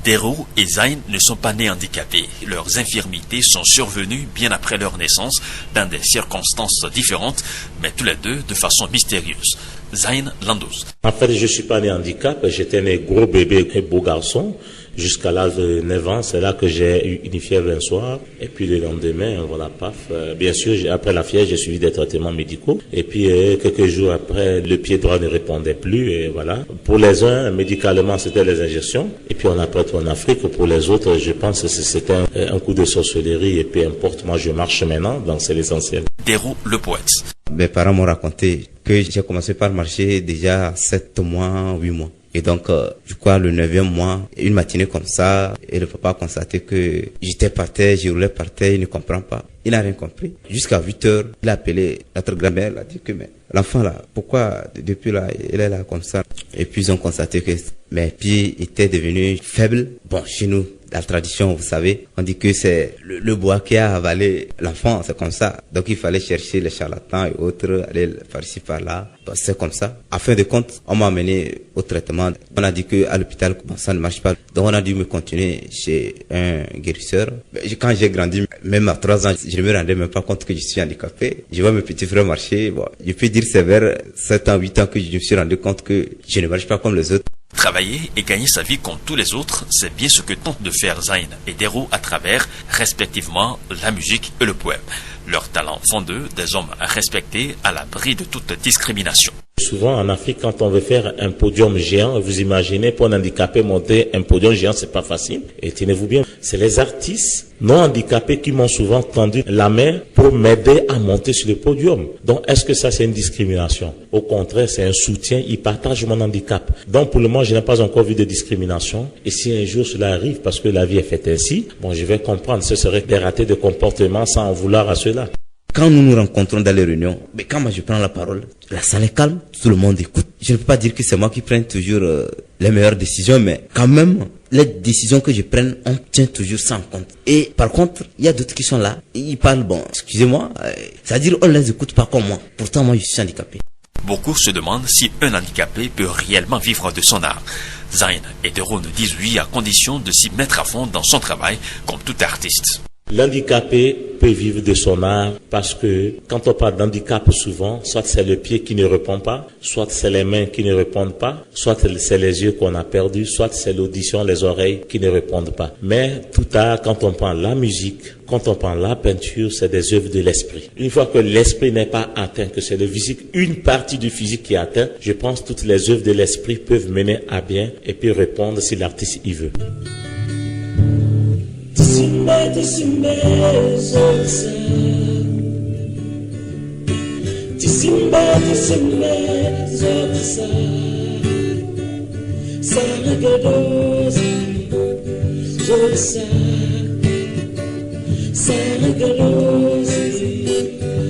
Dero et Zayn ne sont pas nés handicapés. Leurs infirmités sont survenues bien après leur naissance, dans des circonstances différentes, mais tous les deux de façon mystérieuse. Zayn Landouz. En fait, je ne suis pas né handicap, j'étais né gros bébé et beau garçon. Jusqu'à l'âge de 9 ans, c'est là que j'ai eu une fièvre un soir. Et puis le lendemain, voilà, paf. Bien sûr, après la fièvre, j'ai suivi des traitements médicaux. Et puis quelques jours après, le pied droit ne répondait plus. Et voilà. Pour les uns, médicalement, c'était les injections. Et puis on a prêté en Afrique. Pour les autres, je pense que c'était un coup de sorcellerie. Et peu importe, moi je marche maintenant, donc c'est l'essentiel. Dero, le poète. Mes parents m'ont raconté que j'ai commencé par marcher déjà 7 mois, 8 mois. Et donc, je crois, le 9e mois, une matinée comme ça, et le papa a constaté que j'étais par terre, je roulais par terre, il ne comprend pas. Il n'a rien compris. Jusqu'à 8 heures, il a appelé notre grand-mère, il a dit que, mais l'enfant là, pourquoi depuis là, il est là comme ça? Et puis ils ont constaté que mes pieds étaient devenus faibles. Bon, chez nous, la tradition, vous savez, on dit que c'est le bois qui a avalé l'enfant, c'est comme ça. Donc il fallait chercher les charlatans et autres, aller par ici, par là. Bon, c'est comme ça. À fin de compte, on m'a amené au traitement. On a dit qu'à l'hôpital, bon, ça ne marche pas. Donc on a dû me continuer chez un guérisseur. Quand j'ai grandi, même à 3 ans, je ne me rendais même pas compte que je suis handicapé. Je vois mes petits frères marcher. Bon, je peux dire que c'est vers 7 ans, 8 ans que je me suis rendu compte que je ne marche pas comme les autres. Travailler et gagner sa vie comme tous les autres, c'est bien ce que tentent de faire Zayn et Dero à travers, respectivement, la musique et le poème. Leurs talents font d'eux des hommes respectés à l'abri de toute discrimination. Souvent en Afrique, quand on veut faire un podium géant, vous imaginez pour un handicapé monter un podium géant, c'est pas facile. Et tenez-vous bien, c'est les artistes non handicapés qui m'ont souvent tendu la main pour m'aider à monter sur le podium. Donc est-ce que ça c'est une discrimination? Au contraire, c'est un soutien, ils partagent mon handicap. Donc pour le moment, je n'ai pas encore vu de discrimination. Et si un jour cela arrive, parce que la vie est faite ainsi, bon, je vais comprendre, ce serait des ratés de comportement sans en vouloir à cela. Quand nous nous rencontrons dans les réunions, mais quand moi je prends la parole, la salle est calme, tout le monde écoute. Je ne peux pas dire que c'est moi qui prenne toujours les meilleures décisions, mais quand même, les décisions que je prenne, on tient toujours ça en compte. Et par contre, il y a d'autres qui sont là, ils parlent, bon, excusez-moi, c'est-à-dire on ne les écoute pas comme moi. Pourtant, moi je suis handicapé. Beaucoup se demandent si un handicapé peut réellement vivre de son art. Zayn et Dero nous disent oui à condition de s'y mettre à fond dans son travail comme tout artiste. L'handicapé peut vivre de son art parce que quand on parle d'handicap souvent, soit c'est le pied qui ne répond pas, soit c'est les mains qui ne répondent pas, soit c'est les yeux qu'on a perdus, soit c'est l'audition, les oreilles qui ne répondent pas. Mais tout art, quand on parle la musique, quand on parle la peinture, c'est des œuvres de l'esprit. Une fois que l'esprit n'est pas atteint, que c'est le physique, une partie du physique qui est atteint, je pense que toutes les œuvres de l'esprit peuvent mener à bien et puis répondre si l'artiste y veut. Tisimbe zosa Saragadozi zosa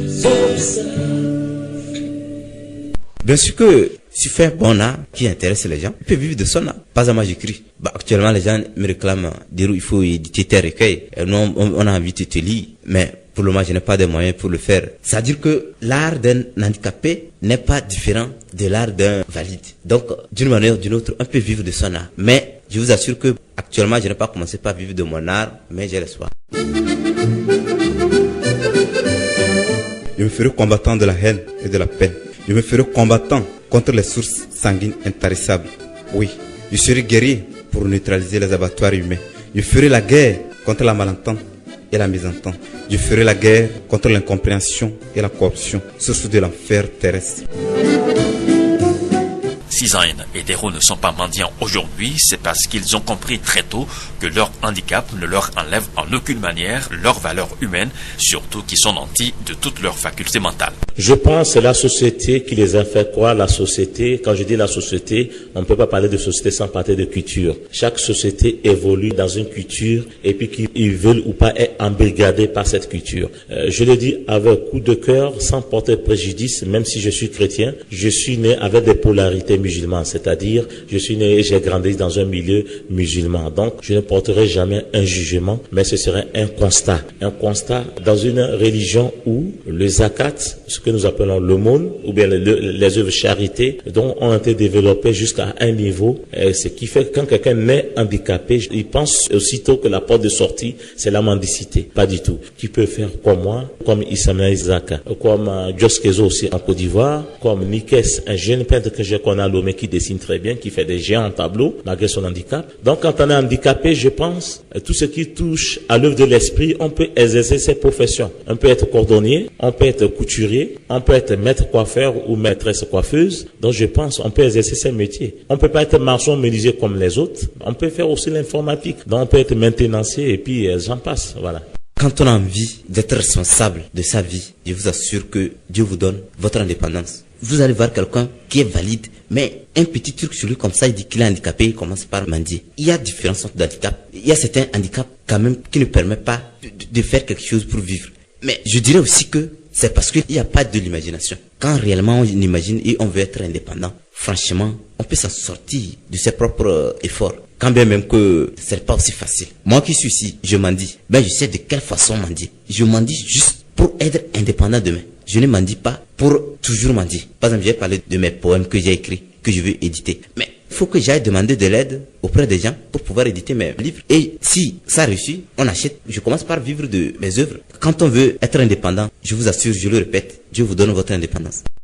zosa. Bien sûr que si fait un bon art qui intéresse les gens, il peut vivre de son art. Pas à moi j'écris. Actuellement les gens me réclament, dire il faut éditer tes recueils. Et nous on a envie de te lire, mais pour le moment je n'ai pas de moyens pour le faire. C'est-à-dire que l'art d'un handicapé n'est pas différent de l'art d'un valide. Donc d'une manière ou d'une autre, on peut vivre de son art. Mais je vous assure que actuellement je n'ai pas commencé par vivre de mon art, mais j'ai l'espoir. Je me ferai combattant de la haine et de la peine. Je me ferai combattant contre les sources sanguines intarissables. Oui, je serai guerrier pour neutraliser les abattoirs humains. Je ferai la guerre contre la malentente et la mésentente. Je ferai la guerre contre l'incompréhension et la corruption, source de l'enfer terrestre. Si Zayn et Dero ne sont pas mendiants aujourd'hui, c'est parce qu'ils ont compris très tôt que leur handicap ne leur enlève en aucune manière leur valeur humaine, surtout qu'ils sont nantis de toutes leurs facultés mentales. Je pense que c'est la société qui les a fait croire. La société, quand je dis la société, on ne peut pas parler de société sans parler de culture. Chaque société évolue dans une culture et puis qu'ils veulent ou pas être embrigadés par cette culture. Je le dis avec coup de cœur, sans porter préjudice, même si je suis chrétien, je suis né avec des polarités musicales. musulman, c'est-à-dire je suis né et j'ai grandi dans un milieu musulman. Donc je ne porterai jamais un jugement, mais ce serait un constat. Un constat dans une religion où le zakat, ce que nous appelons l'aumône, ou bien les œuvres charité, dont ont été développées jusqu'à un niveau, ce qui fait que quand quelqu'un naît handicapé, il pense aussitôt que la porte de sortie, c'est la mendicité. Pas du tout. Tu peux faire comme moi, comme Issamna Isaka, comme Dioskezo aussi en Côte d'Ivoire, comme Nikes, un jeune peintre que je connais à Lomé qui dessine très bien, qui fait des géants tableaux, malgré son handicap. Donc quand on est handicapé, je pense, tout ce qui touche à l'œuvre de l'esprit, on peut exercer ses professions. On peut être cordonnier, on peut être couturier, on peut être maître coiffeur ou maîtresse coiffeuse. Donc je pense, on peut exercer ses métiers. On peut pas être maçon menuisier comme les autres. On peut faire aussi l'informatique. Donc on peut être maintenancier et puis j'en passe. Voilà. Quand on a envie d'être responsable de sa vie, je vous assure que Dieu vous donne votre indépendance. Vous allez voir quelqu'un qui est valide, mais un petit truc sur lui comme ça, il dit qu'il est handicapé, il commence par mendier. Il y a différentes sortes d'handicaps. Il y a certains handicaps quand même qui ne permettent pas de faire quelque chose pour vivre. Mais je dirais aussi que c'est parce qu'il n'y a pas de l'imagination. Quand réellement on imagine et on veut être indépendant, franchement, on peut s'en sortir de ses propres efforts. Quand bien même que c'est pas aussi facile. Moi qui suis ici, je mendie. Ben je sais de quelle façon mendier. Je mendie juste pour être indépendant demain. Je ne mendie pas pour toujours mendier. Par exemple, j'ai parlé de mes poèmes que j'ai écrits, que je veux éditer. Mais il faut que j'aille demander de l'aide auprès des gens pour pouvoir éditer mes livres. Et si ça réussit, on achète. Je commence par vivre de mes œuvres. Quand on veut être indépendant, je vous assure, je le répète, Dieu vous donne votre indépendance.